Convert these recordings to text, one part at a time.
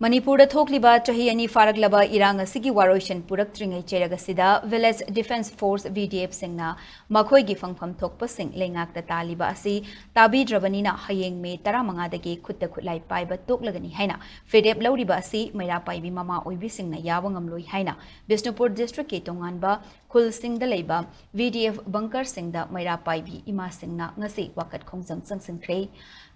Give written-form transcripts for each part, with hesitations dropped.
Manipur thokliba chahi ani faraglaba irang asigi waroishan purak tringai cheragasida Village Defence Force VDF singna makhoi gi fangpham thokpa sing lengak ta taliba asi tabi drabanina hayeng me 15 dagi khutta khutlai paiba toklagani haina fedep lauriba asi maira paibi mama Oibisingna Yaba Ngamloi haina Bishnupur district ke tonganba khul singda leiba VDF bunker singda maira paibi ima singna ngasi wakat khongjang sangsinkhre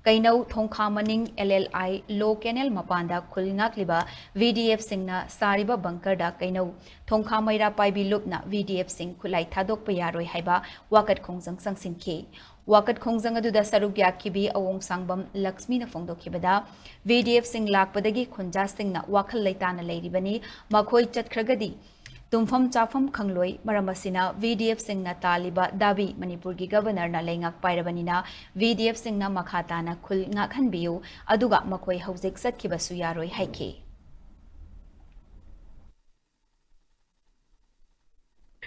Kainau Thongkha Maning LLI Low Canal Mapanda Khulingak Liba VDF Singna Sariba Bunker da Kainau Thongkha Maira Paibi Lupna VDF Sing Khulai Thadok Payaroi Haiba Wakat Khongjang Sangsinke Wakat Khongjang Aduda Saruk Yakibi Awong Sangbam Lakshmi na Phongdokhibada VDF Sing Lakpadagi Khunja Singna Wakhal Leitana Leiribani Makhoi Chatthakhre Tumpham Chafam Khangloi Maramasina VDF Singna Taliba Dabi Manipur gi Governor na Lengak Pairabanina VDF Singna Makhatana Khul Ngakhanbiu Aduga Makhoi Hauzik Satkibasu Yaroi Haike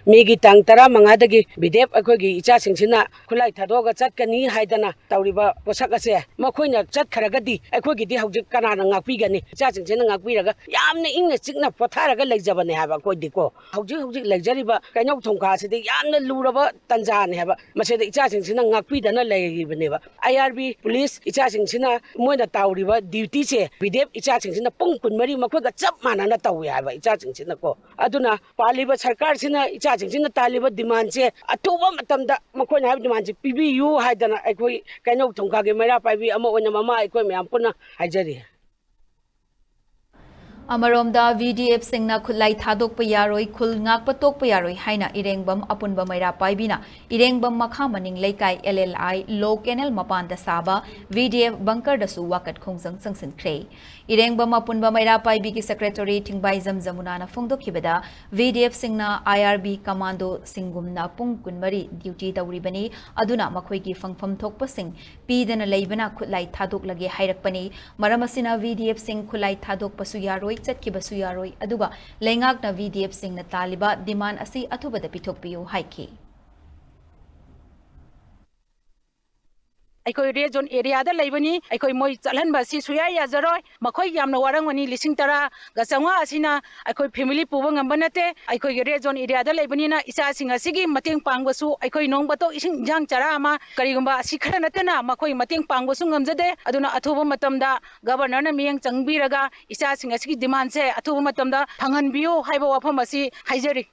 Migi tang tara mangadagi bidep akogi icha singsina khulai thadoga chatkani haidana tawriba posak ase makhoina chatkharagaddi akogi di hawjik kanana ngakpigani icha singsina ngakpiraga yamna ingna chikna potharaga legjabane haba koidi ko hawjik legjariba kainau thongkha sidi yamna luraba tanjane haba maseda icha singsina ngakpidana leibane ba IRB police icha singsina moina tawriba duty se bidep icha singsina pung kunmari makhoga chap manana tawi haba icha singsina ko aduna paliba sarkar sina Jingna Taliba demand se atuba matamda makhoi na demand se PBU haidana aikoi kainau thongkha ge mera paibi ama ona mama aikoi myam puna haijari Amaromda VDF Singna Khulai Thadok Payaroi Khul Ngak Patok Payaroi Haina Irengbam Apunba Maira Paibina Irengbam Makha Maning Leikai LLI Low Canal Mapanda Saba VDF Bunker Dasu Wakat Khongjang Sangsinkhre Irengbam Apunba Maira Paibi ki Secretary Thingbai Zamzamuna Phongdokhibada VDF Singna IRB Commando Singumna Pung Kunmari duty tawribani aduna makhoi gi fangpham thokpa sing pidana leibana Khulai Thadok lage hairakpani maramasina VDF Sing Khulai Thadok pasu yaroi Chatkibasu yaroi aduga lengak na VDF Singna taliba demand asi athubada pithokpiyo haiki Aikoi region area da leibani aikoi moi chalhan ba si suya ya zaroi makhoi yamna warangwani lising tara ga changwa asina aikoi family puba ngamba nate aikoi region area da leibani na isa singa sigi mateng pangbasu aikoi nongbato ising jang chara ama karigumba asi khara natena makhoi mateng pangbasu ngamjade aduna athuba matamda governor na miyang changbiraga isa singa sigi demand se athuba matamda phanganbiyo haiba wafam asi haijari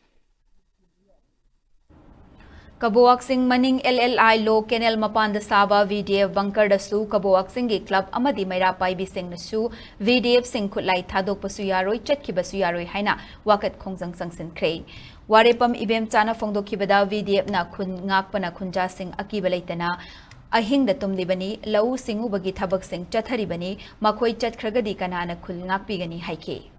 Kaboak Singh Maning LLI Low Canal Mapanda Saba VDF Bunker Dasu Kaboak Singh Club Amadi Maira Paibi Singh Nasu VDF Singh Khulai Thadok Pasu Yaroi Chatkibasu Yaroi Haina Wakat Khongjang Sangsinkhre Warepam Ibem Chana Phongdokhibada VDF na Khun Ngakpana Khunja Singh Akiba Leitana Ahing da tumdibani lau singubagi thabak sing chatharibani makhoi chatkhiragadi kanana khul ngakpigani haike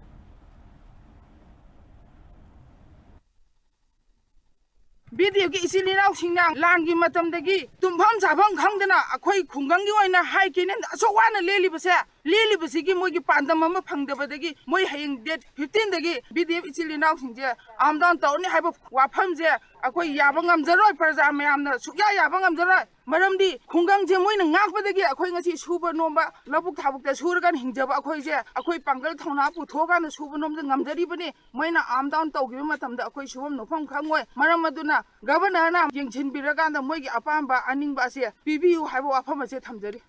BDF ki isilina singna langi matamdagi tumpham sabam khangdana akhoi khungangi oina haikinen asowana lelibase gi mogi pandam ama phangdabadagi moi hayeng date 15 dagi BDF isilina singje amdan tawni haiba wafam je akhoi yaba ngamjaroi parja mayamna sukya yaba ngamjaroi maramdi khungang je moina ngakpadagi akhoi ngasi suba nomba labuk thabukta surgan hingjaba akhoi je akhoi pangal thona pu thogana suba nomja ngamjari bani moina amdan tawgiba matamda akhoi subam nofam khangoi maram aduna Governor na yengchin biraganda moigi apamba aningba ase PBU haiba wafam ase thamjari